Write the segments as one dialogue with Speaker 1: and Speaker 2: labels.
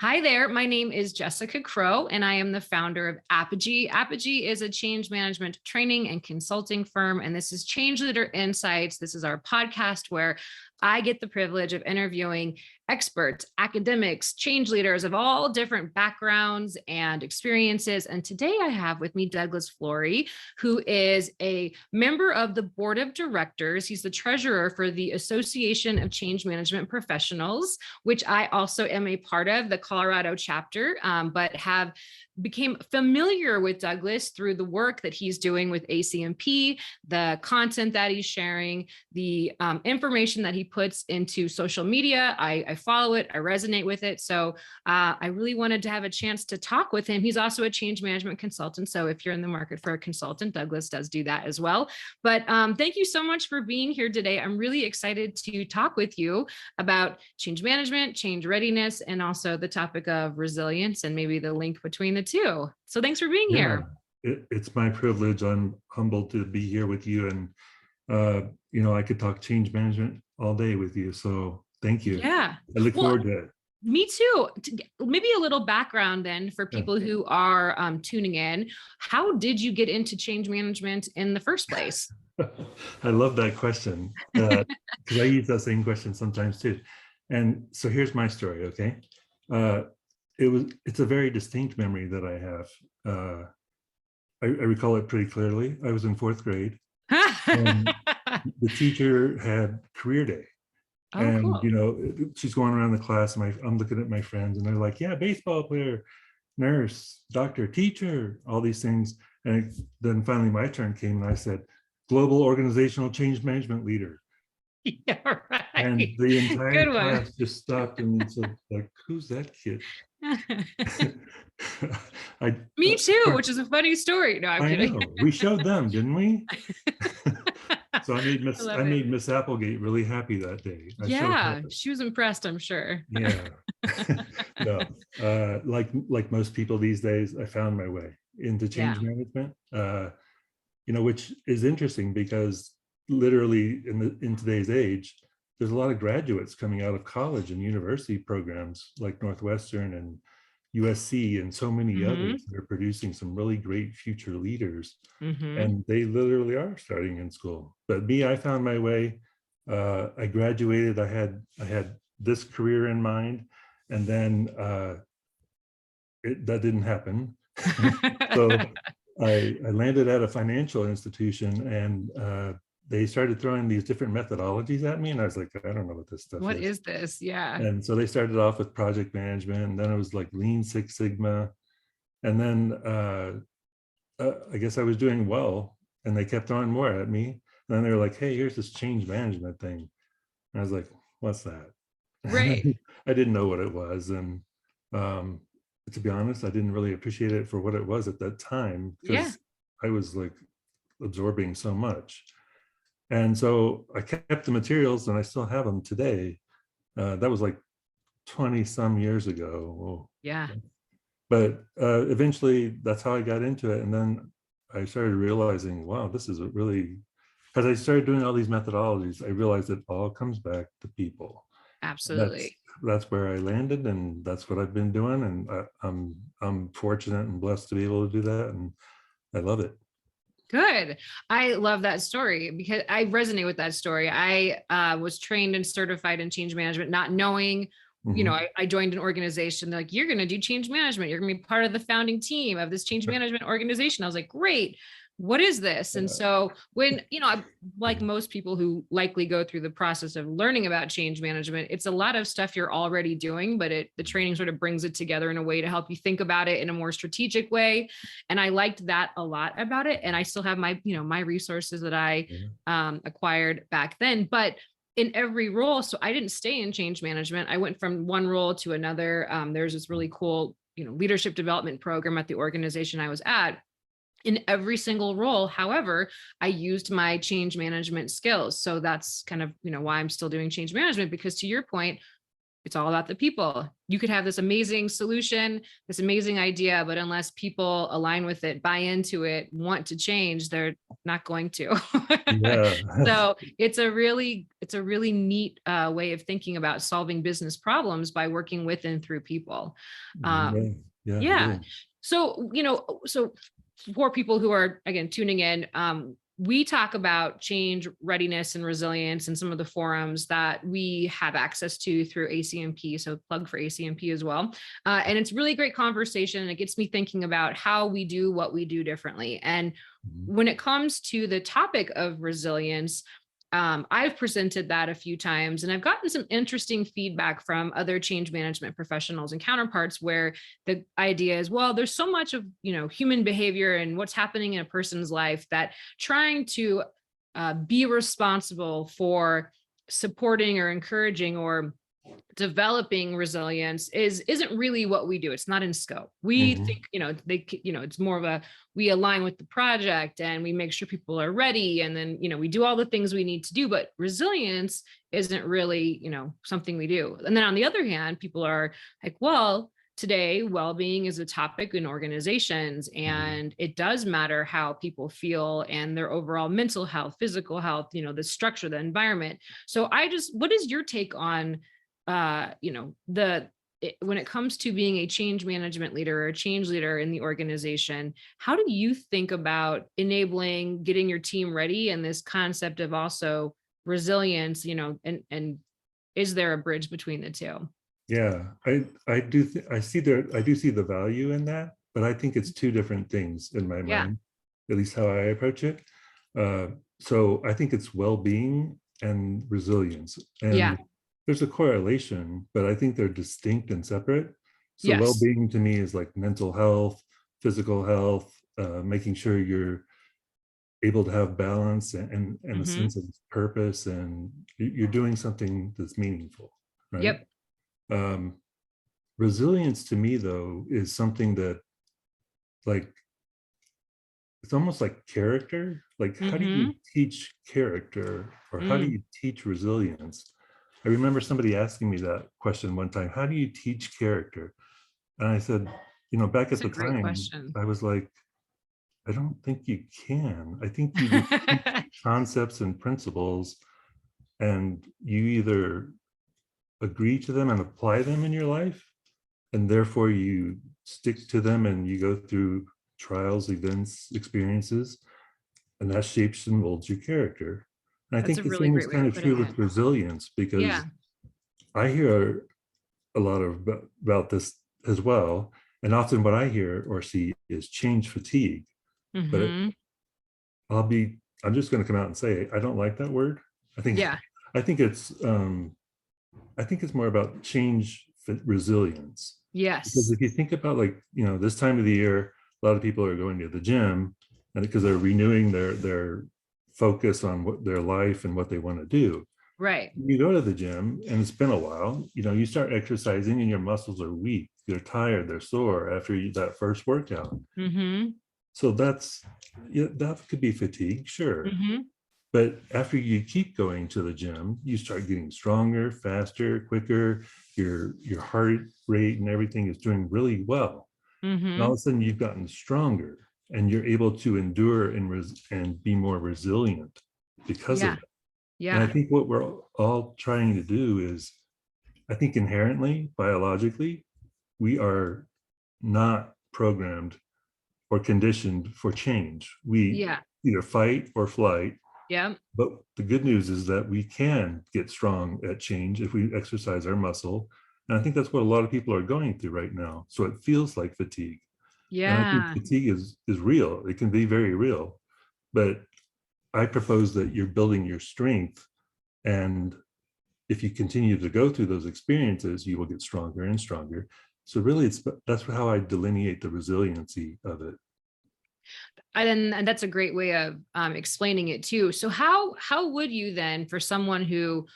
Speaker 1: Hi there. My name is Jessica Crow, and I am the founder of Apogy. Apogy is a change management training and consulting firm, and this is Change Leader Insights. This is our podcast where I get the privilege of interviewing experts, academics, change leaders of all different backgrounds and experiences. And today I have with me Douglas Flory, who is a member of the board of directors. He's the treasurer for the Association of Change Management Professionals, which I also am a part of, the Colorado chapter, but have became familiar with Douglas through the work that he's doing with ACMP, the content that he's sharing, the information that he puts into social media. I follow it, I resonate with it. So I really wanted to have a chance to talk with him. He's also a change management consultant. So if you're in the market for a consultant, Douglas does do that as well. But thank you so much for being here today. I'm really excited to talk with you about change management, change readiness, and also the topic of resilience and maybe the link between the two. So thanks for being here.
Speaker 2: It's my privilege. I'm humbled to be here with you, and I could talk change management all day with you. So thank you.
Speaker 1: Yeah,
Speaker 2: I look forward to it.
Speaker 1: Me too. Maybe a little background then for people who are tuning in. How did you get into change management in the first place?
Speaker 2: I love that question because I use that same question sometimes too. And so here's my story. Okay. It's a very distinct memory that I have. I recall it pretty clearly. I was in fourth grade and the teacher had career day. And,
Speaker 1: cool.
Speaker 2: She's going around the class and I'm looking at my friends and they're like, yeah, baseball player, nurse, doctor, teacher, all these things. And then finally my turn came and I said, global organizational change management leader.
Speaker 1: Yeah, right.
Speaker 2: And the entire class just stopped and said, like, who's that kid?
Speaker 1: Me too, which is a funny story. No, I'm kidding.
Speaker 2: Know. We showed them, didn't we? So I made Miss Applegate really happy that day.
Speaker 1: She was impressed, I'm sure.
Speaker 2: Yeah. No, like most people these days, I found my way into change management. Which is interesting because literally in today's age, there's a lot of graduates coming out of college and university programs like Northwestern and USC and so many others that are producing some really great future leaders. And they literally are starting in school. But me, I found my way. I graduated. I had this career in mind, and then that didn't happen. So I landed at a financial institution, and they started throwing these different methodologies at me, and I was like, I don't know what this stuff is.
Speaker 1: What is this? Yeah.
Speaker 2: And so they started off with project management, and then it was like Lean Six Sigma, and then I guess I was doing well, and they kept throwing more at me. And then they were like, hey, here's this change management thing. And I was like, what's that?
Speaker 1: Right.
Speaker 2: I didn't know what it was, and to be honest, I didn't really appreciate it for what it was at that time because I was like absorbing so much. And so I kept the materials and I still have them today. That was like 20 some years ago.
Speaker 1: Yeah.
Speaker 2: But eventually that's how I got into it. And then I started realizing, wow, this is really, as I started doing all these methodologies, I realized it all comes back to people.
Speaker 1: Absolutely.
Speaker 2: That's where I landed, and that's what I've been doing. And I'm fortunate and blessed to be able to do that. And I love it.
Speaker 1: Good. I love that story because I resonate with that story. I was trained and certified in change management, not knowing, I joined an organization. They're like, you're going to do change management. You're going to be part of the founding team of this change management organization. I was like, great. What is this? And so when, like most people who likely go through the process of learning about change management, it's a lot of stuff you're already doing, but the training sort of brings it together in a way to help you think about it in a more strategic way. And I liked that a lot about it. And I still have my, my resources that I acquired back then, but in every role. So I didn't stay in change management. I went from one role to another. There's this really cool, leadership development program at the organization I was at. In every single role, however, I used my change management skills. So that's kind of, why I'm still doing change management, because to your point, it's all about the people. You could have this amazing solution, this amazing idea, but unless people align with it, buy into it, want to change, they're not going to.
Speaker 2: Yeah.
Speaker 1: So it's a really neat way of thinking about solving business problems by working with and through people.
Speaker 2: Yeah,
Speaker 1: Um,
Speaker 2: yeah, it
Speaker 1: yeah.
Speaker 2: is.
Speaker 1: So, so for people who are, again, tuning in, we talk about change, readiness, and resilience in some of the forums that we have access to through ACMP. So plug for ACMP as well. And it's really great conversation. And it gets me thinking about how we do what we do differently. And
Speaker 2: Mhm.
Speaker 1: when it comes to the topic of resilience, I've presented that a few times, and I've gotten some interesting feedback from other change management professionals and counterparts where the idea is, well, there's so much of, human behavior and what's happening in a person's life that trying to be responsible for supporting or encouraging or developing resilience isn't really what we do. It's not in scope. We
Speaker 2: Mhm.
Speaker 1: think, it's more of a, we align with the project and we make sure people are ready. And then, we do all the things we need to do, but resilience isn't really, something we do. And then on the other hand, people are like, well, today, well-being is a topic in organizations,
Speaker 2: Mhm.
Speaker 1: and it does matter how people feel and their overall mental health, physical health, the structure, the environment. So what is your take on when it comes to being a change management leader or a change leader in the organization, how do you think about enabling getting your team ready and this concept of also resilience, and is there a bridge between the two?
Speaker 2: Yeah, I do see the value in that, but I think it's two different things in my
Speaker 1: Yeah.
Speaker 2: mind, at least how I approach it. Uh, so I think it's well-being and resilience,
Speaker 1: Yeah.
Speaker 2: and there's a correlation, but I think they're distinct and separate. So
Speaker 1: Yes.
Speaker 2: well-being to me is like mental health, physical health, making sure you're able to have balance and a
Speaker 1: Hmm.
Speaker 2: sense of purpose, and you're doing something that's meaningful, right?
Speaker 1: Yep.
Speaker 2: Um, Resilience to me, though, is something that, like, it's almost like character. Like, how do you
Speaker 1: Hmm.
Speaker 2: teach character, or how do
Speaker 1: Mm.
Speaker 2: you teach resilience? I remember somebody asking me that question one time: how do you teach character? And I said, back at
Speaker 1: It's a
Speaker 2: the
Speaker 1: great
Speaker 2: time,
Speaker 1: question.
Speaker 2: I was like, I don't think you can. I think you just teach concepts and principles, and you either agree to them and apply them in your life, and therefore you stick to them and you go through trials, events, experiences, and that shapes and molds your character. And I
Speaker 1: That's
Speaker 2: think
Speaker 1: a
Speaker 2: the
Speaker 1: really
Speaker 2: same is
Speaker 1: great way
Speaker 2: kind
Speaker 1: of
Speaker 2: of
Speaker 1: putting
Speaker 2: true
Speaker 1: it.
Speaker 2: with resilience,
Speaker 1: Yeah.
Speaker 2: because I hear a lot about this as well. And often what I hear or see is change fatigue. But
Speaker 1: Hmm.
Speaker 2: I'm just going to come out and say, I don't like that word. I think,
Speaker 1: Yeah.
Speaker 2: I think it's, I think it's more about change resilience. Because
Speaker 1: Yes.
Speaker 2: if you think about, like, this time of the year, a lot of people are going to the gym, and because they're renewing their focus on what their life and what they want to do.
Speaker 1: Right.
Speaker 2: You go to the gym and it's been a while, you start exercising and your muscles are weak, they're tired, they're sore after that first workout.
Speaker 1: Hmm.
Speaker 2: So yeah, that could be fatigue, sure.
Speaker 1: Hmm.
Speaker 2: But after you keep going to the gym, you start getting stronger, faster, quicker. Your heart rate and everything is doing really well. And all of
Speaker 1: Hmm.
Speaker 2: a sudden you've gotten stronger, and you're able to endure and be more resilient because of
Speaker 1: Yeah.
Speaker 2: it. And I
Speaker 1: Yeah.
Speaker 2: think what we're all trying to do is, I think inherently, biologically, we are not programmed or conditioned for change. We
Speaker 1: Yeah.
Speaker 2: either fight or flight.
Speaker 1: Yeah.
Speaker 2: But the good news is that we can get strong at change if we exercise our muscle. And I think that's what a lot of people are going through right now. So it feels like fatigue. And I think
Speaker 1: Yeah.
Speaker 2: fatigue is real. It can be very real. But I propose that you're building your strength. And if you continue to go through those experiences, you will get stronger and stronger. So really, that's how I delineate the resiliency of it.
Speaker 1: And that's a great way of explaining it too. So how would you then, for someone who,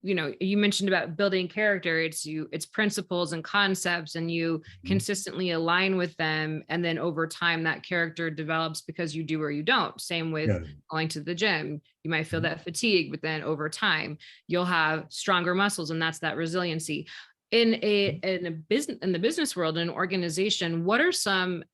Speaker 1: you mentioned about building character, it's principles and concepts, and you
Speaker 2: Mhm.
Speaker 1: consistently align with them, and then over time that character develops because you do or you don't. Same with
Speaker 2: Yeah.
Speaker 1: going to the gym. You might feel
Speaker 2: Mhm.
Speaker 1: that fatigue, but then over time you'll have stronger muscles, and that's that resiliency. in the business world, in an organization, what are some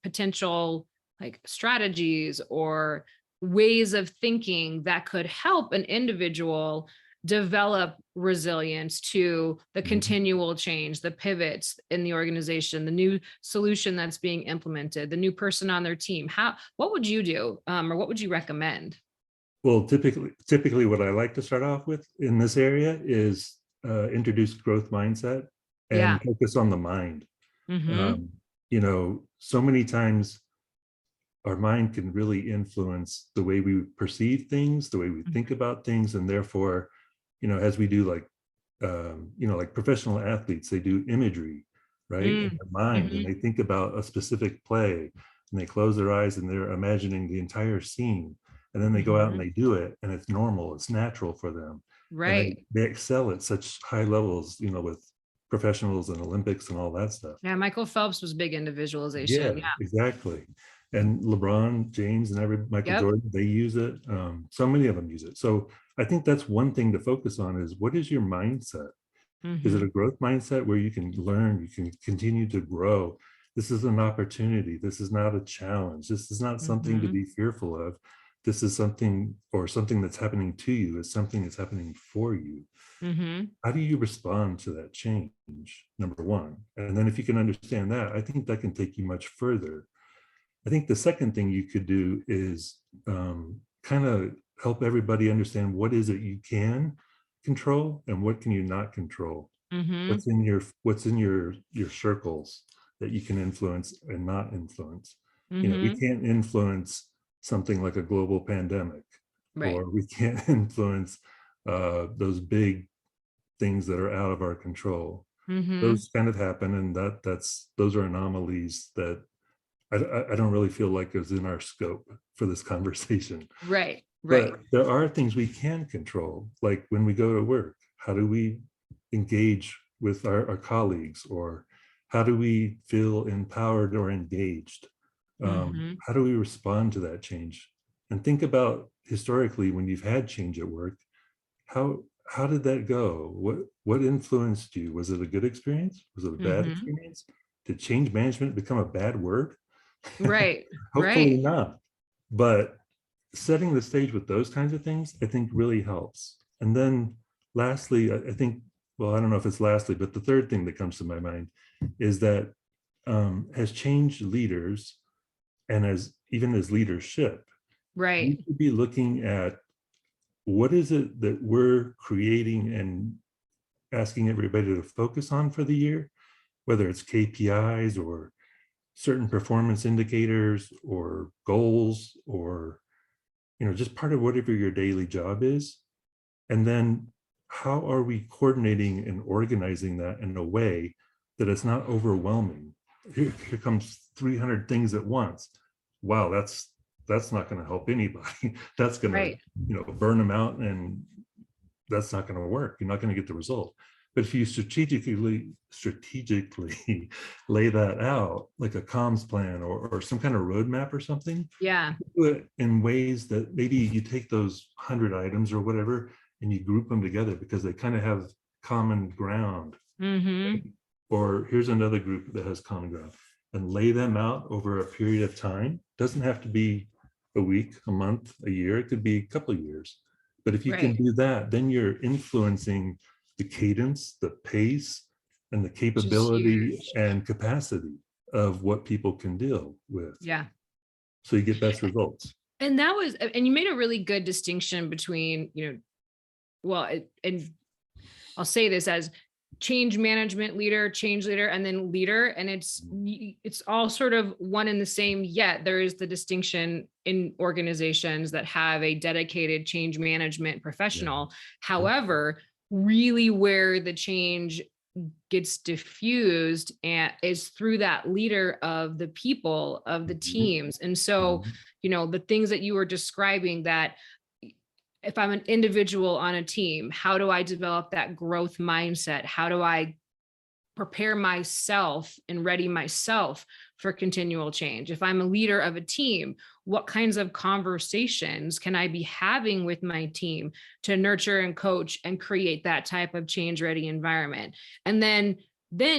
Speaker 1: potential like strategies or ways of thinking that could help an individual develop resilience to the continual change, the pivots in the organization, the new solution that's being implemented, the new person on their team? What would you do, or what would you recommend?
Speaker 2: Well, typically what I like to start off with in this area is introduce growth mindset
Speaker 1: Yeah.
Speaker 2: and focus on the mind.
Speaker 1: Mm-hmm.
Speaker 2: Um, so many times our mind can really influence the way we perceive things, the way we think about things, and therefore, as we do like professional athletes, they do imagery, right, in their mind, and
Speaker 1: Mm-hmm.
Speaker 2: they think about a specific play, and they close their eyes and they're imagining the entire scene, and then they go out and
Speaker 1: Mm-hmm.
Speaker 2: they do it, and it's normal, it's natural for them, and they,
Speaker 1: Right.
Speaker 2: they excel at such high levels, with professionals and Olympics and all that stuff.
Speaker 1: Yeah, Michael Phelps was big into visualization.
Speaker 2: Yeah,
Speaker 1: Yeah.
Speaker 2: exactly. And LeBron James and Michael
Speaker 1: Yep.
Speaker 2: Jordan, they use it. So many of them use it. So I think that's one thing to focus on is, what is your mindset? Is it
Speaker 1: Mm-hmm.
Speaker 2: a growth mindset where you can learn, you can continue to grow? This is an opportunity. This is not a challenge. This is not something to
Speaker 1: Mm-hmm.
Speaker 2: be fearful of. This is something, or something that's happening to you, is something that's happening for you.
Speaker 1: Mm-hmm.
Speaker 2: How do you respond to that change? Number one. And then if you can understand that, I think that can take you much further. I think the second thing you could do is kind of help everybody understand, what is it you can control and what can you not control.
Speaker 1: Mm-hmm.
Speaker 2: What's in your circles that you can influence and not influence. We
Speaker 1: Mm-hmm.
Speaker 2: can't influence something like a global pandemic,
Speaker 1: Right.
Speaker 2: or we can't influence those big things that are out of our control.
Speaker 1: Mm-hmm.
Speaker 2: Those kind of happen, and those are anomalies that I don't really feel like is in our scope for this conversation.
Speaker 1: Right.
Speaker 2: But
Speaker 1: Right.
Speaker 2: there are things we can control, like when we go to work, how do we engage with our colleagues, or how do we feel empowered or engaged?
Speaker 1: Mm-hmm.
Speaker 2: How do we respond to that change? And think about historically, when you've had change at work, how did that go? What influenced you? Was it a good experience? Was it a bad
Speaker 1: Mm-hmm.
Speaker 2: experience? Did change management become a bad word?
Speaker 1: Right.
Speaker 2: Hopefully
Speaker 1: Right.
Speaker 2: not. But setting the stage with those kinds of things, I think really helps. And then lastly, I think, well, I don't know if it's lastly, but the third thing that comes to my mind is that as change leaders, and as leadership, we
Speaker 1: Right.
Speaker 2: should be looking at, what is it that we're creating and asking everybody to focus on for the year, whether it's KPIs or certain performance indicators or goals, or just part of whatever your daily job is. And then how are we coordinating and organizing that in a way that it's not overwhelming? Here comes 300 things at once. Wow, that's not going to help anybody. That's going to
Speaker 1: Right.
Speaker 2: burn them out, and that's not going to work. You're not going to get the result. But if you strategically lay that out, like a comms plan, or some kind of roadmap or something,
Speaker 1: Yeah.
Speaker 2: do it in ways that maybe you take those 100 items or whatever and you group them together because they kind of have common ground.
Speaker 1: Mm-hmm.
Speaker 2: Or here's another group that has common ground, and lay them out over a period of time. Doesn't have to be a week, a month, a year. It could be a couple of years. But if you can
Speaker 1: Right.
Speaker 2: do that, then you're influencing the cadence, the pace, and the
Speaker 1: Which is
Speaker 2: capability
Speaker 1: huge.
Speaker 2: and capacity of what people can deal with.
Speaker 1: Yeah.
Speaker 2: So you get best results.
Speaker 1: And you made a really good distinction between, and I'll say this as change management leader, change leader, and then leader. And it's all sort of one and the same, yet there is the distinction in organizations that have a dedicated change management
Speaker 2: Yeah.
Speaker 1: professional. However, really where the change gets diffused and is through that leader of the people, of the teams. And so, the things that you were describing, that if I'm an individual on a team, how do I develop that growth mindset? How do I prepare myself and ready myself for continual change? If I'm a leader of a team, what kinds of conversations can I be having with my team to nurture and coach and create that type of change ready environment? And then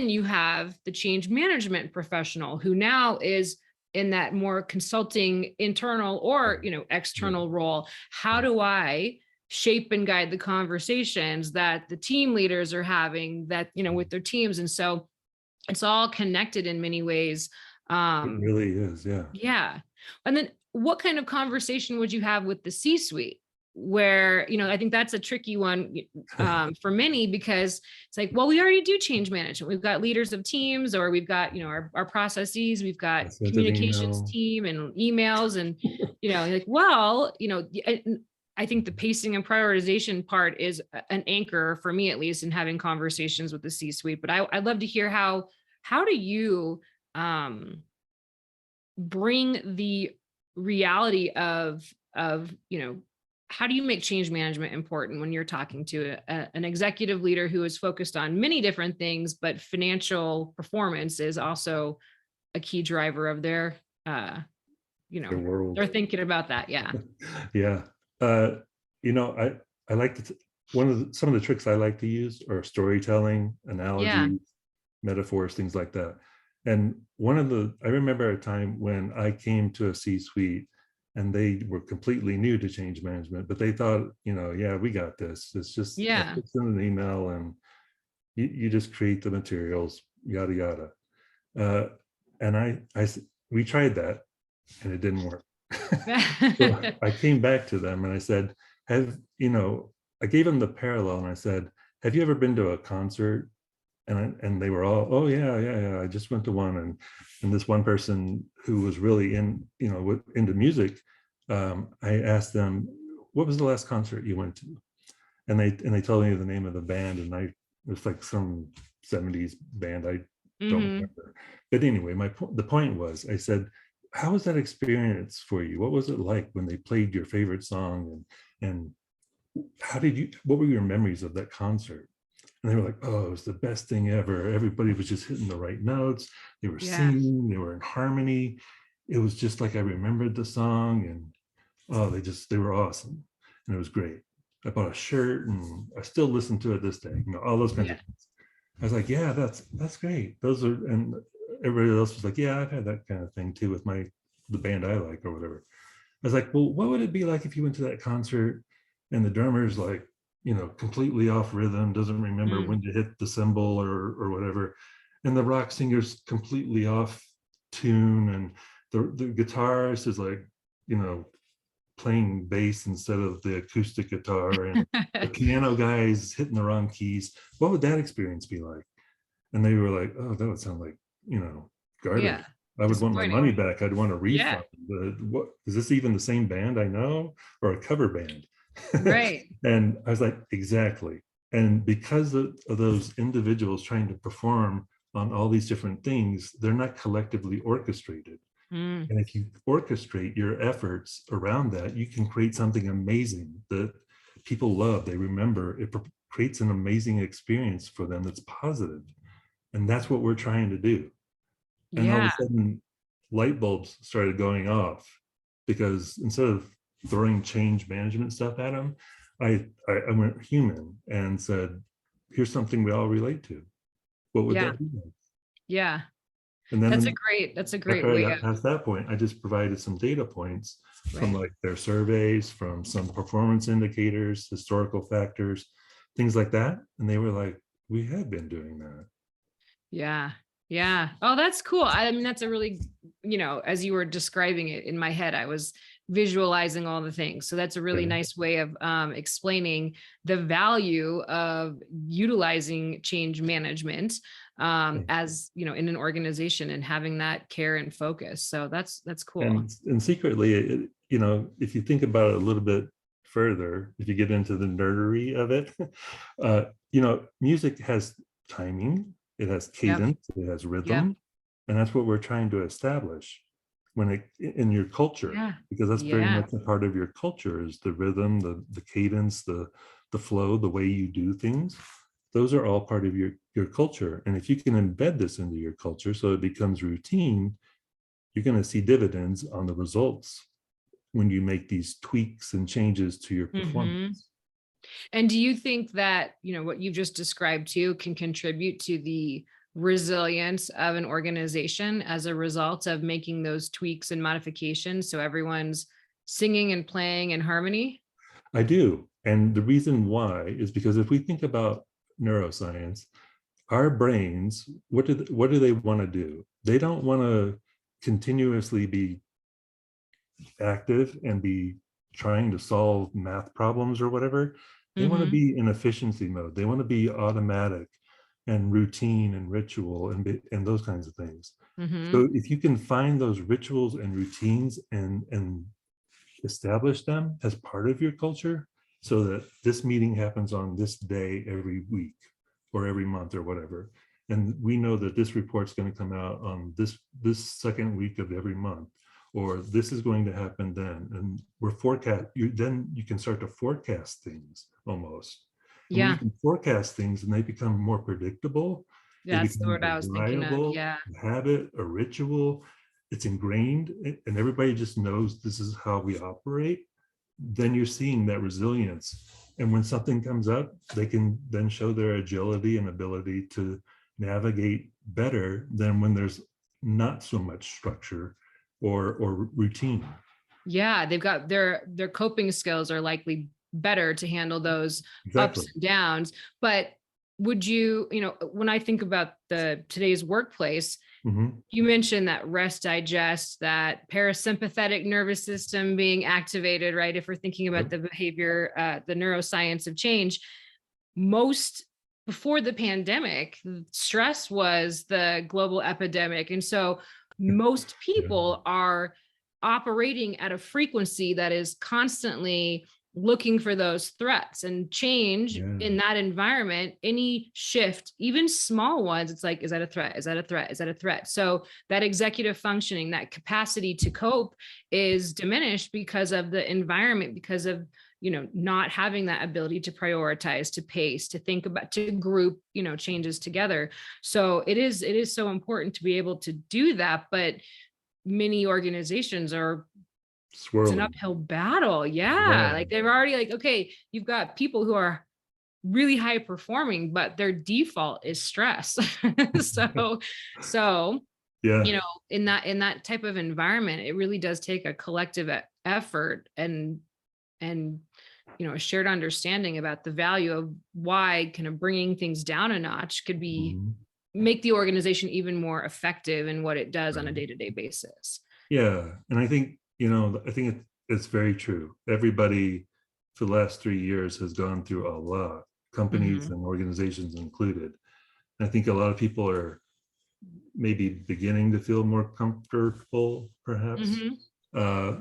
Speaker 1: you have the change management professional who now is in that more consulting internal or external role. How do I shape and guide the conversations that the team leaders are having that with their teams? And so it's all connected in many ways.
Speaker 2: It really is, yeah.
Speaker 1: Yeah. And then what kind of conversation would you have with the C-suite? Where, I think that's a tricky one for many, because it's like, well, we already do change management. We've got leaders of teams, or we've got, our processes, we've got communications team and emails, and, like, well, I think the pacing and prioritization part is an anchor for me, at least, in having conversations with the C-suite. But I'd love to hear how do you bring the reality of how do you make change management important when you're talking to an executive leader who is focused on many different things, but financial performance is also a key driver of their
Speaker 2: world.
Speaker 1: They're thinking about that. Yeah.
Speaker 2: Yeah. I like to, some of the tricks I like to use are storytelling, analogies, metaphors, things like that. And I remember a time when I came to a C-suite and they were completely new to change management, but they thought, yeah, we got this. It's just it's in an email and you just create the materials, yada, yada. And we tried that and it didn't work. So I came back to them and I said, I gave them the parallel and I said, have you ever been to a concert? And they were all, oh yeah, I just went to one. And this one person who was really into music, I asked them, what was the last concert you went to? And they told me the name of the band, and it was like some 70s band. I don't remember. But anyway, the point was, I said, how was that experience for you? What was it like when they played your favorite song? And what were your memories of that concert? And they were like, oh, it was the best thing ever. Everybody was just hitting the right notes. They were singing, they were in harmony. It was just like I remembered the song, and they were awesome. And it was great. I bought a shirt and I still listen to it this day, all those kinds of things. I was like, yeah, that's great. And everybody else was like, yeah, I've had that kind of thing too with the band I like or whatever. I was like, well, what would it be like if you went to that concert and the drummer's like, completely off rhythm, doesn't remember when to hit the cymbal or whatever. And the rock singer's completely off tune. And the guitarist is like, playing bass instead of the acoustic guitar. And the piano guy is hitting the wrong keys. What would that experience be like? And they were like, oh, that would sound like, garbage. Yeah. I would want my money back. I'd want a refund. What is this, even the same band I know, or a cover band?
Speaker 1: Right.
Speaker 2: And I was like, exactly. And because of those individuals trying to perform on all these different things, they're not collectively orchestrated. And if you orchestrate your efforts around that, you can create something amazing that people love. They remember. It creates an amazing experience for them that's positive. And that's what we're trying to do. And all of a sudden, light bulbs started going off, because instead of throwing change management stuff at them, I went human and said, here's something we all relate to. What would that be like?
Speaker 1: Yeah.
Speaker 2: And then
Speaker 1: that's a great way.
Speaker 2: Past that point, I just provided some data points from like their surveys, from some performance indicators, historical factors, things like that. And they were like, we have been doing that.
Speaker 1: Yeah. Yeah. Oh, that's cool. I mean, that's a really, as you were describing it in my head, I was visualizing all the things. So that's a really nice way of explaining the value of utilizing change management as, in an organization, and having that care and focus. So that's cool.
Speaker 2: And secretly, if you think about it a little bit further, if you get into the nerdery of it, music has timing. It has cadence, it has rhythm, and that's what we're trying to establish in your culture, because that's very much a part of your culture, is the rhythm, the cadence, the flow, the way you do things. those are all part of your culture. And if you can embed this into your culture so it becomes routine, you're going to see dividends on the results when you make these tweaks and changes to your
Speaker 1: Mm-hmm.
Speaker 2: performance.
Speaker 1: And do you think that, what you've just described too can contribute to the resilience of an organization as a result of making those tweaks and modifications so everyone's singing and playing in harmony?
Speaker 2: I do. And the reason why is because if we think about neuroscience, our brains, what do they want to do? They don't want to continuously be active and be trying to solve math problems or whatever. They want to
Speaker 1: Mm-hmm.
Speaker 2: be in efficiency mode. They want to be automatic and routine and ritual and those kinds of things.
Speaker 1: Mm-hmm.
Speaker 2: So if you can find those rituals and routines and establish them as part of your culture, so that this meeting happens on this day every week or every month or whatever, and we know that this report's going to come out on this second week of every month, or this is going to happen then, and then you can start to forecast things almost. And when you
Speaker 1: Yeah,
Speaker 2: can forecast things and they become more predictable, they
Speaker 1: that's the
Speaker 2: become
Speaker 1: word
Speaker 2: a
Speaker 1: I was thinking of.
Speaker 2: reliable
Speaker 1: Yeah.
Speaker 2: habit, a ritual, it's ingrained, and everybody just knows this is how we operate. Then you're seeing that resilience. And when something comes up, they can then show their agility and ability to navigate better than when there's not so much structure or routine.
Speaker 1: Yeah, they've got their coping skills are likely better to handle those
Speaker 2: Exactly.
Speaker 1: ups and downs. But would you, when I think about the today's workplace,
Speaker 2: Mhm.
Speaker 1: you mentioned that rest digest, that parasympathetic nervous system being activated, right? If we're thinking about
Speaker 2: Yep.
Speaker 1: the behavior, the neuroscience of change, most before the pandemic, stress was the global epidemic. And so most
Speaker 2: Yeah.
Speaker 1: people are operating at a frequency that is constantly looking for those threats, and change
Speaker 2: Yeah.
Speaker 1: in that environment, any shift, even small ones, it's like, is that a threat? Is that a threat? Is that a threat? So that executive functioning, that capacity to cope is diminished because of the environment, because of not having that ability to prioritize, to pace, to think about, to group changes together. So it is so important to be able to do that, but many organizations it's an
Speaker 2: Swirling.
Speaker 1: uphill battle. Yeah,
Speaker 2: Yeah.
Speaker 1: like they're already like, okay, you've got people who are really high performing, but their default is stress. so so
Speaker 2: Yeah.
Speaker 1: you know in that type of environment, it really does take a collective effort and a shared understanding about the value of why kind of bringing things down a notch could be
Speaker 2: Mhm.
Speaker 1: make the organization even more effective in what it does on a
Speaker 2: Right.
Speaker 1: day-to-day basis.
Speaker 2: Yeah, and I think, I think it's very true. Everybody for the last 3 years has gone through a lot, companies
Speaker 1: Hmm.
Speaker 2: and organizations included. And I think a lot of people are maybe beginning to feel more comfortable, perhaps,
Speaker 1: Hmm.
Speaker 2: uh,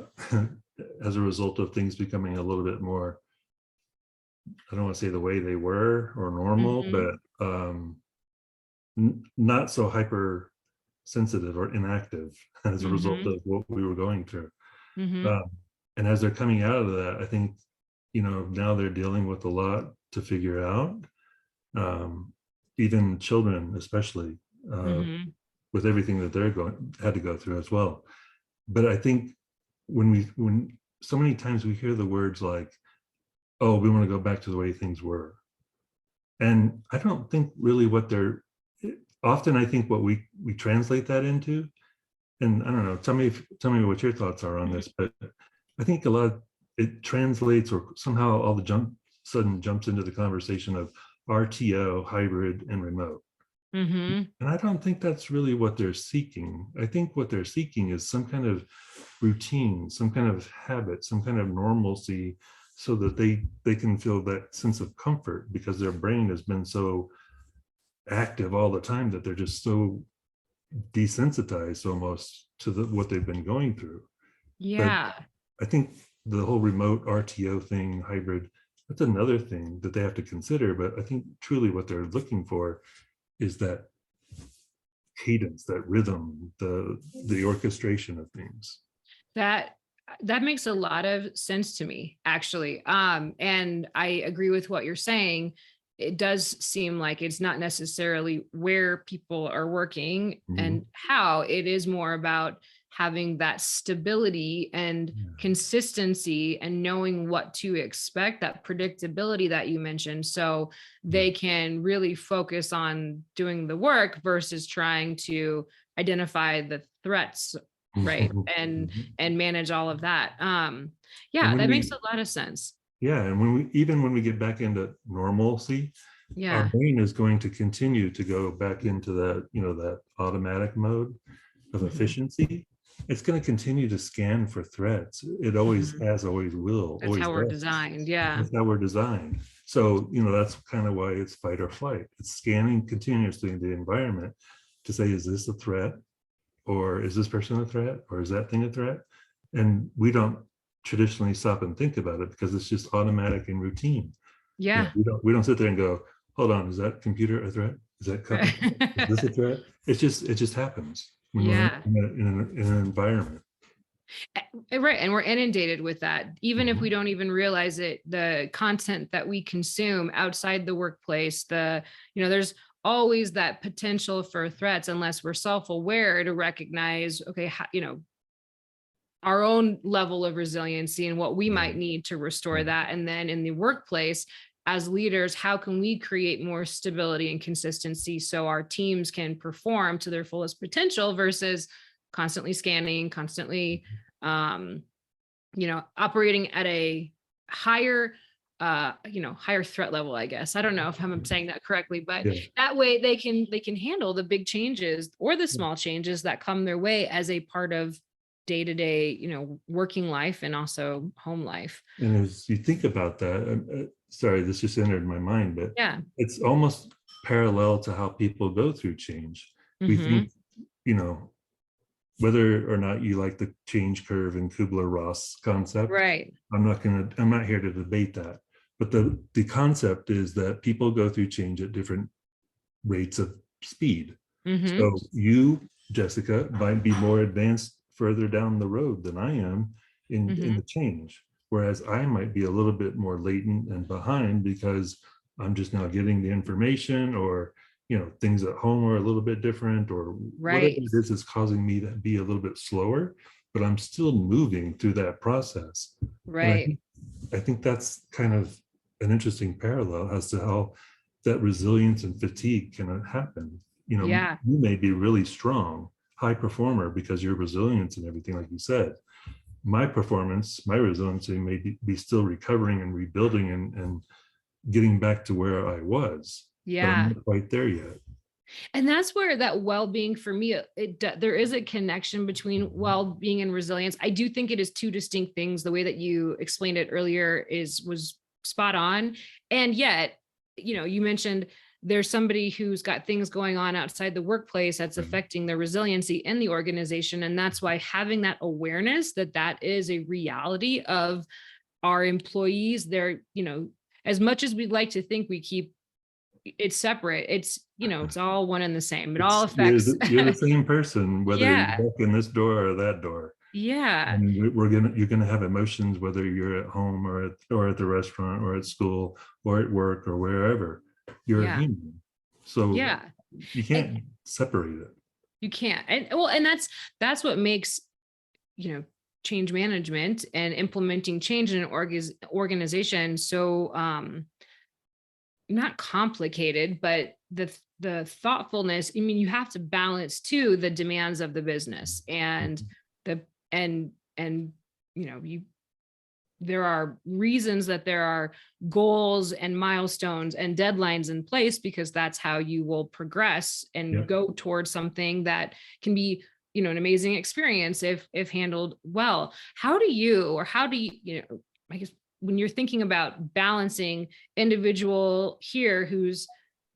Speaker 2: as a result of things becoming a little bit more, I don't want to say the way they were or normal,
Speaker 1: Hmm.
Speaker 2: but not so hyper sensitive or inactive as a result
Speaker 1: Hmm.
Speaker 2: of what we were going through.
Speaker 1: Hmm.
Speaker 2: Um, and as they're coming out of that, I think, now they're dealing with a lot to figure out. Um, Even children, especially, uh,
Speaker 1: Hmm.
Speaker 2: with everything that had to go through as well. But I think when so many times we hear the words like, "Oh, we want to go back to the way things were," and I don't think really what they're. Often, I think what we translate that into, and I don't know. Tell me what your thoughts are on this, but I think a lot it translates or somehow all the sudden jumps into the conversation of RTO, hybrid, and remote.
Speaker 1: Hmm.
Speaker 2: And I don't think that's really what they're seeking. I think what they're seeking is some kind of routine, some kind of habit, some kind of normalcy, so that they can feel that sense of comfort because their brain has been so active all the time that they're just so desensitized almost to what they've been going through. But
Speaker 1: Yeah.
Speaker 2: I think the whole remote RTO thing, hybrid, that's another thing that they have to consider. But I think truly what they're looking for is that cadence, that rhythm, the orchestration of things.
Speaker 1: That that makes a lot of sense to me, actually. And I agree with what you're saying. it does seem like it's not necessarily where people are working
Speaker 2: Mhm.
Speaker 1: and how. It is more about having that stability and
Speaker 2: Yeah.
Speaker 1: consistency and knowing what to expect, that predictability that you mentioned, so
Speaker 2: Yeah.
Speaker 1: they can really focus on doing the work versus trying to identify the threats, right? and
Speaker 2: Mhm.
Speaker 1: and manage all of that.
Speaker 2: And
Speaker 1: Yeah,
Speaker 2: when
Speaker 1: that makes
Speaker 2: we,
Speaker 1: a lot of sense.
Speaker 2: yeah, and even when we get back into normalcy, our
Speaker 1: Yeah.
Speaker 2: brain is going to continue to go back into that, that automatic mode of
Speaker 1: Mhm.
Speaker 2: efficiency. It's going to continue to scan for threats. It always
Speaker 1: Mhm.
Speaker 2: has, always will,
Speaker 1: That's
Speaker 2: always
Speaker 1: how we're
Speaker 2: does.
Speaker 1: designed. Yeah.
Speaker 2: That's how we're designed. So, that's kind of why it's fight or flight. It's scanning continuously in the environment to say, is this a threat? Or is this person a threat? Or is that thing a threat? And we don't traditionally stop and think about it because it's just automatic and routine.
Speaker 1: Yeah.
Speaker 2: We don't sit there and go, hold on, is that computer a threat? Is that is this a threat? It just happens when we're
Speaker 1: Yeah.
Speaker 2: in an environment.
Speaker 1: Right. And we're inundated with that. Even if we
Speaker 2: Mhm.
Speaker 1: don't even realize it, the content that we consume outside the workplace, there's always that potential for threats unless we're self-aware to recognize, okay, our own level of resiliency and what we might
Speaker 2: Right.
Speaker 1: need to restore
Speaker 2: Right.
Speaker 1: that. And then in the workplace, as leaders, how can we create more stability and consistency so our teams can perform to their fullest potential versus constantly scanning, constantly, um, operating at a higher, higher threat level, I guess. I don't know if I'm saying that correctly, but
Speaker 2: Yeah.
Speaker 1: that way they can handle the big changes or the small changes that come their way as a part of day-to-day, working life and also home life.
Speaker 2: And as you think about that, sorry, this just entered my mind, but
Speaker 1: Yeah.
Speaker 2: it's almost parallel to how people go through change. We
Speaker 1: Hmm.
Speaker 2: think, you know, whether or not you like the change curve and Kubler-Ross concept,
Speaker 1: Right.
Speaker 2: I'm not here to debate that. But the concept is that people go through change at different rates of speed.
Speaker 1: Hmm.
Speaker 2: So you, Jessica, might be more advanced further down the road than I am in
Speaker 1: Hmm.
Speaker 2: the change. Whereas I might be a little bit more latent and behind because I'm just now getting the information, or things at home are a little bit different, or whatever
Speaker 1: Right.
Speaker 2: it is causing me to be a little bit slower, but I'm still moving through that process. And I
Speaker 1: Right.
Speaker 2: think I think that's kind of an interesting parallel as to how that resilience and fatigue can happen.
Speaker 1: Yeah.
Speaker 2: You may be really strong, high performer because your resilience and everything, like you said. My performance, my resiliency may be still recovering and rebuilding and getting back to where I was, but I'm
Speaker 1: Yeah.
Speaker 2: not quite there yet.
Speaker 1: And that's where that well-being for me, there is a connection between
Speaker 2: Mhm.
Speaker 1: well-being and resilience. I do think it is two distinct things. The way that you explained it earlier was spot on. And yet, you mentioned there's somebody who's got things going on outside the workplace that's
Speaker 2: Right.
Speaker 1: affecting their resiliency in the organization. And that's why having that awareness that that is a reality of our employees, they're, as much as we'd like to think we keep it's separate. It's all one and the same. It all
Speaker 2: It's
Speaker 1: affects.
Speaker 2: you're the same person, whether you
Speaker 1: Yeah.
Speaker 2: walk in this door or that door.
Speaker 1: Yeah.
Speaker 2: And you're gonna have emotions whether you're at home or at the restaurant or at school or at work or wherever. You're a
Speaker 1: Yeah.
Speaker 2: human, so
Speaker 1: Yeah.
Speaker 2: you
Speaker 1: And
Speaker 2: can't separate it.
Speaker 1: you can't. And well, and that's what makes, you know, change management and implementing change in an organization so not complicated, but the thoughtfulness. I mean, you have to balance too the demands of the business and the and you there are reasons that there are goals and milestones and deadlines in place because that's how you will progress
Speaker 2: Yeah.
Speaker 1: and go towards something that can be an amazing experience if handled well. How do you I guess when you're thinking about balancing individual here who's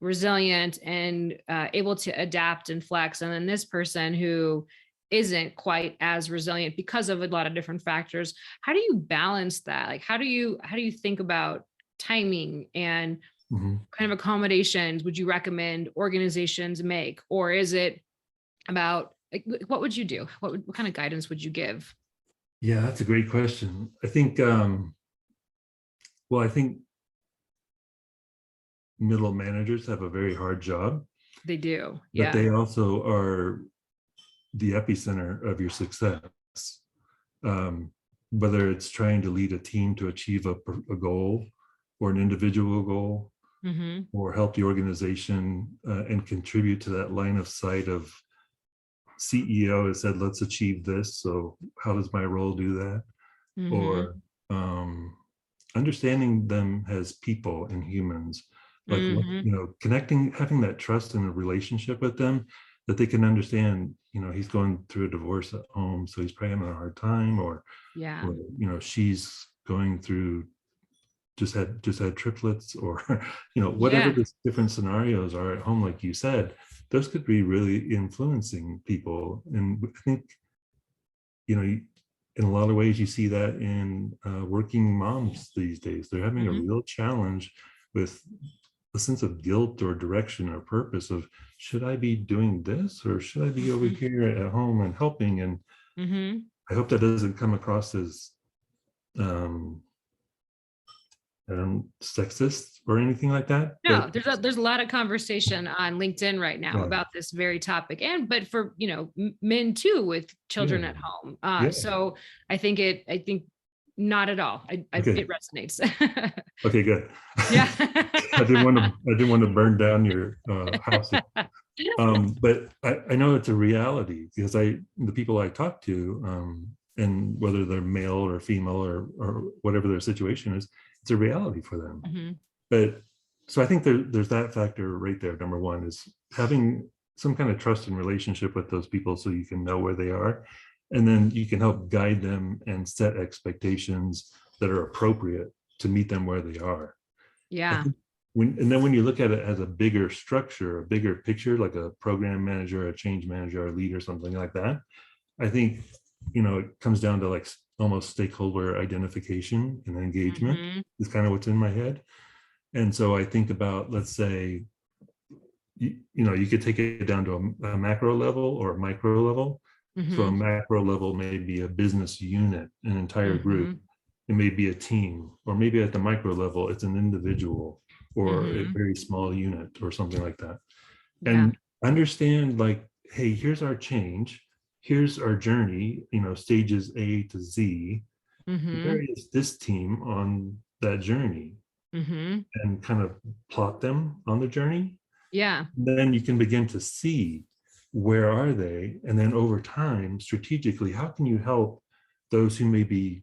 Speaker 1: resilient and able to adapt and flex, and then this person who isn't quite as resilient because of a lot of different factors, how do you balance that? Like how do you think about timing and
Speaker 2: Mhm.
Speaker 1: kind of accommodations would you recommend organizations make? Or is it about like what would you do? What kind of guidance would you give?
Speaker 2: Yeah, that's a great question. I think middle managers have a very hard job,
Speaker 1: They do.
Speaker 2: but
Speaker 1: Yeah.
Speaker 2: they also are the epicenter of your success. Whether it's trying to lead a team to achieve a goal or an individual goal,
Speaker 1: Mm-hmm.
Speaker 2: or help the organization and contribute to that line of sight of CEO has said, let's achieve this. So how does my role do that?
Speaker 1: Mm-hmm.
Speaker 2: Or understanding them as people and humans, like what,
Speaker 1: Mm-hmm.
Speaker 2: connecting, having that trust in a relationship with them, that they can understand, he's going through a divorce at home, so he's probably having a hard time, or
Speaker 1: Yeah.
Speaker 2: she's going through, just had triplets, or whatever
Speaker 1: Yeah.
Speaker 2: the different scenarios are at home, like you said, those could be really influencing people. And I think in a lot of ways you see that in working moms these days. They're having a
Speaker 1: Mm-hmm.
Speaker 2: real challenge with a sense of guilt or direction or purpose of, should I be doing this, or should I be over
Speaker 1: Mm-hmm.
Speaker 2: here at home and helping? And
Speaker 1: Mm-hmm.
Speaker 2: I hope that doesn't come across as sexist or anything like that.
Speaker 1: No,
Speaker 2: But
Speaker 1: there's a lot of conversation on LinkedIn right now
Speaker 2: yeah,
Speaker 1: about this very topic, but for men too with children
Speaker 2: yeah,
Speaker 1: at home.
Speaker 2: yeah.
Speaker 1: So I think not at all.
Speaker 2: Okay,
Speaker 1: It resonates.
Speaker 2: okay, good.
Speaker 1: Yeah.
Speaker 2: I didn't want to burn down your house. But I know it's a reality, because the people I talk to, and whether they're male or female, or whatever their situation is, it's a reality for them.
Speaker 1: Mm-hmm.
Speaker 2: But so I think there's that factor right there. Number one is having some kind of trust and relationship with those people, so you can know where they are, and then you can help guide them and set expectations that are appropriate to meet them where they are. I
Speaker 1: Yeah.
Speaker 2: think and then when you look at it as a bigger structure, a bigger picture, like a program manager, a change manager, a leader, something like that, I think it comes down to like almost stakeholder identification and engagement
Speaker 1: Mm-hmm.
Speaker 2: is kind of what's in my head. And so I think about, let's say, you could take it down to a macro level or a micro level. So a
Speaker 1: Mm-hmm.
Speaker 2: macro level may be a business unit, an entire group.
Speaker 1: Mm-hmm.
Speaker 2: It may be a team, or maybe at the micro level, it's an individual or a
Speaker 1: Mm-hmm.
Speaker 2: very small unit or something like that.
Speaker 1: Yeah.
Speaker 2: And understand, like, hey, here's our change. Here's our journey, stages A to Z.
Speaker 1: Mm-hmm.
Speaker 2: Where is this team on that journey?
Speaker 1: Mm-hmm.
Speaker 2: And kind of plot them on the journey.
Speaker 1: Yeah.
Speaker 2: Then you can begin to see, where are they? And then over time, strategically, how can you help those who may be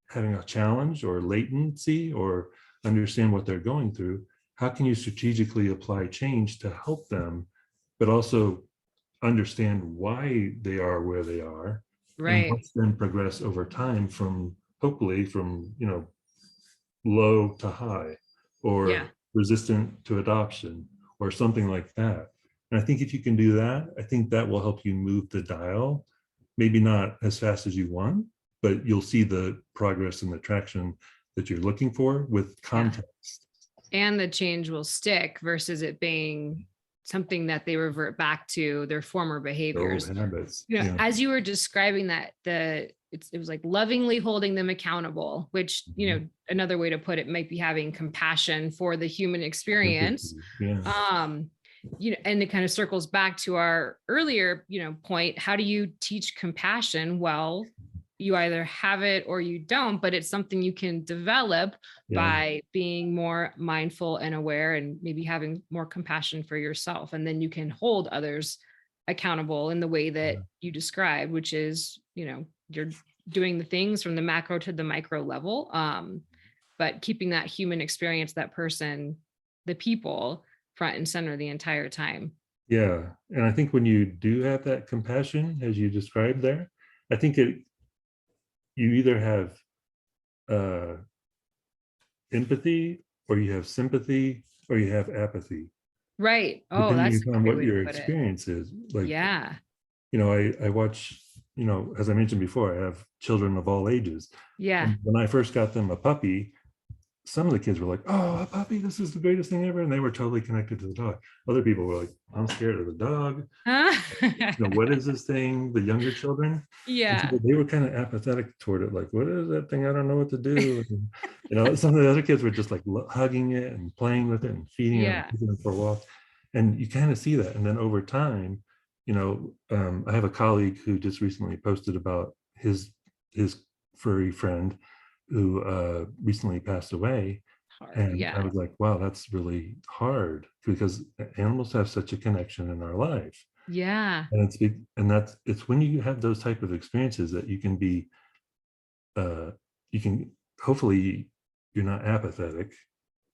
Speaker 2: having a challenge or latency, or understand what they're going through? How can you strategically apply change to help them, but also understand why they are where they are, and
Speaker 1: Right.
Speaker 2: watch them progress over time, from hopefully from low to high,
Speaker 1: Yeah.
Speaker 2: or resistant to adoption, or something like that. And I think if you can do that, I think that will help you move the dial, maybe not as fast as you want, but you'll see the progress and the traction that you're looking for with
Speaker 1: Yeah.
Speaker 2: context.
Speaker 1: And the change will stick versus it being something that they revert back to their former behaviors.
Speaker 2: Old habits. Yeah.
Speaker 1: As you were describing that, it was like lovingly holding them accountable, which, another way to put it might be having compassion for the human experience.
Speaker 2: Yeah.
Speaker 1: And it kind of circles back to our earlier, point. How do you teach compassion? Well, you either have it or you don't, but it's something you can develop by being more mindful and aware, and maybe having more compassion for yourself. And then you can hold others accountable in the way that you described, which is, you're doing the things from the macro to the micro level, but keeping that human experience, that person, the people front and center the entire time.
Speaker 2: Yeah. And I think when you do have that compassion, as you described there, I think you either have empathy, or you have sympathy, or you have apathy,
Speaker 1: Right. Oh,
Speaker 2: depending
Speaker 1: that's a
Speaker 2: upon
Speaker 1: great
Speaker 2: what
Speaker 1: way to
Speaker 2: your
Speaker 1: put it.
Speaker 2: experience is. Like,
Speaker 1: Yeah.
Speaker 2: I watch, as I mentioned before, I have children of all ages.
Speaker 1: Yeah.
Speaker 2: And when I first got them a puppy, some of the kids were like, "Oh, a puppy, this is the greatest thing ever," and they were totally connected to the dog. Other people were like, "I'm scared of the dog. What is this thing?" The younger children, and so
Speaker 1: Yeah.
Speaker 2: they were kind of apathetic toward it, like, "What is that thing? I don't know what to do." And, some of the other kids were just like hugging it and playing with it and feeding it and
Speaker 1: Yeah.
Speaker 2: taking it for a walk, and you kind of see that. And then over time, I have a colleague who just recently posted about his furry friend who recently passed away.
Speaker 1: Hard.
Speaker 2: And I
Speaker 1: Yeah.
Speaker 2: was like, wow, that's really hard because animals have such a connection in our life.
Speaker 1: Yeah.
Speaker 2: And it's when you have those type of experiences that you can be, you can, hopefully you're not apathetic,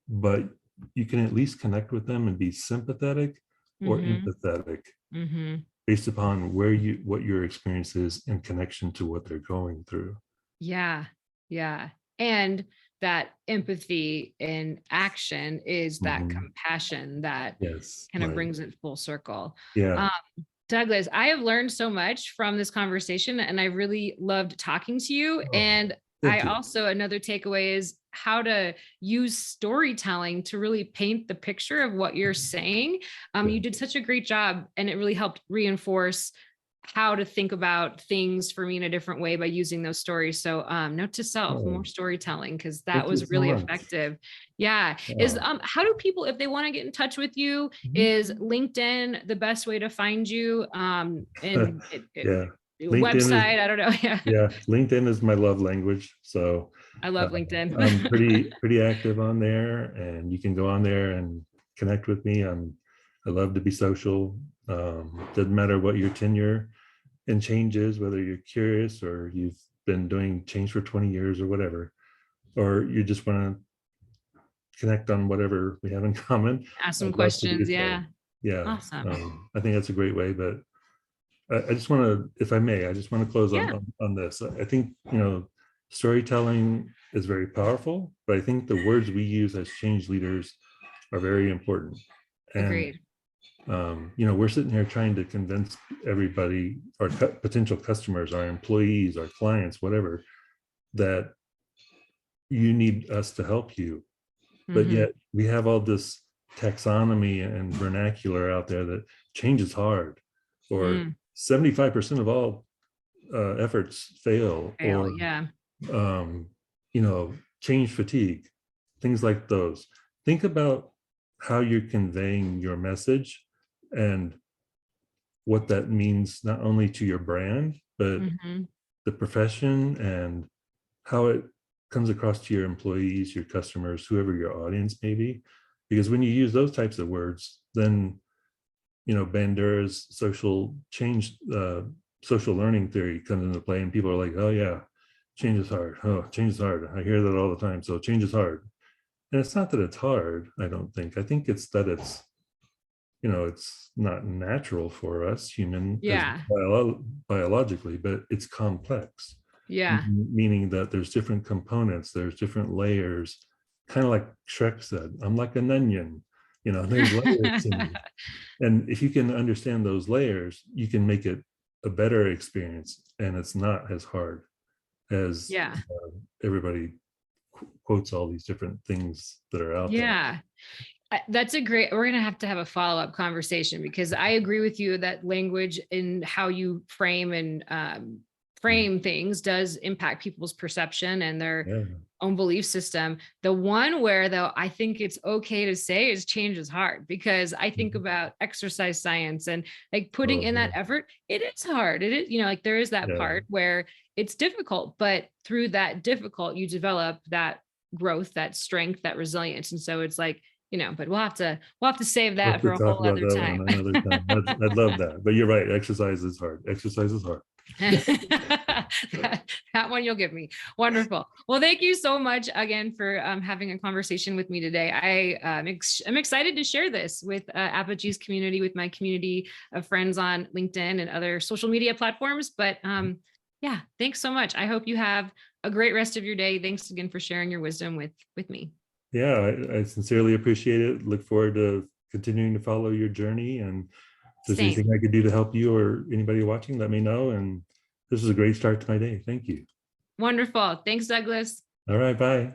Speaker 2: but you can at least connect with them and be sympathetic or
Speaker 1: Mm-hmm.
Speaker 2: empathetic
Speaker 1: Mm-hmm.
Speaker 2: based upon what your experience is in connection to what they're going through.
Speaker 1: Yeah. Yeah. And that empathy in action is that
Speaker 2: Mhm.
Speaker 1: compassion that
Speaker 2: Yes,
Speaker 1: kind of
Speaker 2: right.
Speaker 1: brings it full circle.
Speaker 2: Yeah.
Speaker 1: Um, Douglas, I have learned so much from this conversation and I really loved talking to you.
Speaker 2: Oh,
Speaker 1: And I
Speaker 2: thank you.
Speaker 1: also, another takeaway is how to use storytelling to really paint the picture of what you're saying.
Speaker 2: Yeah.
Speaker 1: You did such a great job and it really helped reinforce how to think about things for me in a different way by using those stories. So note to self, more
Speaker 2: Oh,
Speaker 1: storytelling, because that
Speaker 2: thank you
Speaker 1: was
Speaker 2: so
Speaker 1: really
Speaker 2: much.
Speaker 1: effective. Yeah. Is
Speaker 2: Wow.
Speaker 1: how do people, if they want to get in touch with you,
Speaker 2: Mhm.
Speaker 1: is LinkedIn the best way to find you? And
Speaker 2: Yeah. LinkedIn is,
Speaker 1: website, I don't know. Yeah.
Speaker 2: yeah, LinkedIn is my love language. So
Speaker 1: I
Speaker 2: uh,
Speaker 1: love LinkedIn.
Speaker 2: I'm pretty active on there, and you can go on there and connect with me. I love to be social. Doesn't matter what your tenure and change is, whether you're curious or you've been doing change for 20 years or whatever, or you just want to connect on whatever we have in common.
Speaker 1: Ask some
Speaker 2: I'd love to do
Speaker 1: questions.
Speaker 2: so.
Speaker 1: Yeah.
Speaker 2: Yeah.
Speaker 1: Awesome.
Speaker 2: I think that's a great way, but I just want to, if I may, I just want to close
Speaker 1: Yeah.
Speaker 2: on this. I think, storytelling is very powerful, but I think the words we use as change leaders are very important. And,
Speaker 1: Agreed.
Speaker 2: we're sitting here trying to convince everybody, our potential customers, our employees, our clients, whatever, that you need us to help you. But
Speaker 1: Hmm.
Speaker 2: yet we have all this taxonomy and vernacular out there that change is hard, or
Speaker 1: Mm.
Speaker 2: 75% of all efforts fail,
Speaker 1: Fail.
Speaker 2: or
Speaker 1: Yeah.
Speaker 2: um, change fatigue, things like those. Think about how you're conveying your message and what that means, not only to your brand, but
Speaker 1: Hmm.
Speaker 2: the profession, and how it comes across to your employees, your customers, whoever your audience may be. Because when you use those types of words, then Bandura's social learning theory comes into play, and people are like, "Oh yeah, change is hard. Oh, change is hard. I hear that all the time. So change is hard." And it's not that it's hard. I don't think. I think it's that it's not natural for us human as
Speaker 1: Yeah.
Speaker 2: biologically, but it's complex,
Speaker 1: Yeah.
Speaker 2: meaning that there's different components, there's different layers, kind of like Shrek said, I'm like an onion, there's layers to me. And if you can understand those layers, you can make it a better experience, and it's not as hard as
Speaker 1: Yeah.
Speaker 2: everybody quotes all these different things that are out there.
Speaker 1: Yeah. That's a great, we're going to have a follow-up conversation because I agree with you that language and how you frame and
Speaker 2: Mm.
Speaker 1: frame things does impact people's perception and their
Speaker 2: Yeah.
Speaker 1: own belief system. The one where though I think it's okay to say is change is hard, because I think
Speaker 2: Mhm.
Speaker 1: about exercise science and like putting
Speaker 2: Oh,
Speaker 1: in that
Speaker 2: yeah.
Speaker 1: effort. It is hard. It is, like there is that
Speaker 2: Yeah.
Speaker 1: part where it's difficult, but through that difficult, you develop that growth, that strength, that resilience. And so it's like, but we'll have to save
Speaker 2: We'll
Speaker 1: that
Speaker 2: have
Speaker 1: for
Speaker 2: to
Speaker 1: a
Speaker 2: talk
Speaker 1: whole
Speaker 2: about
Speaker 1: other
Speaker 2: that
Speaker 1: time.
Speaker 2: one another time. I'd love that. But you're right. Exercise is hard. Exercise is hard.
Speaker 1: that one you'll give me. Wonderful. Well, thank you so much again for having a conversation with me today. I'm excited to share this with Apogy's community, with my community of friends on LinkedIn and other social media platforms. But yeah, thanks so much. I hope you have a great rest of your day. Thanks again for sharing your wisdom with me.
Speaker 2: Yeah, I sincerely appreciate it. Look forward to continuing to follow your journey. And if there's
Speaker 1: Same.
Speaker 2: anything I could do to help you or anybody watching, let me know. And this is a great start to my day. Thank you.
Speaker 1: Wonderful. Thanks, Douglas.
Speaker 2: All right, bye.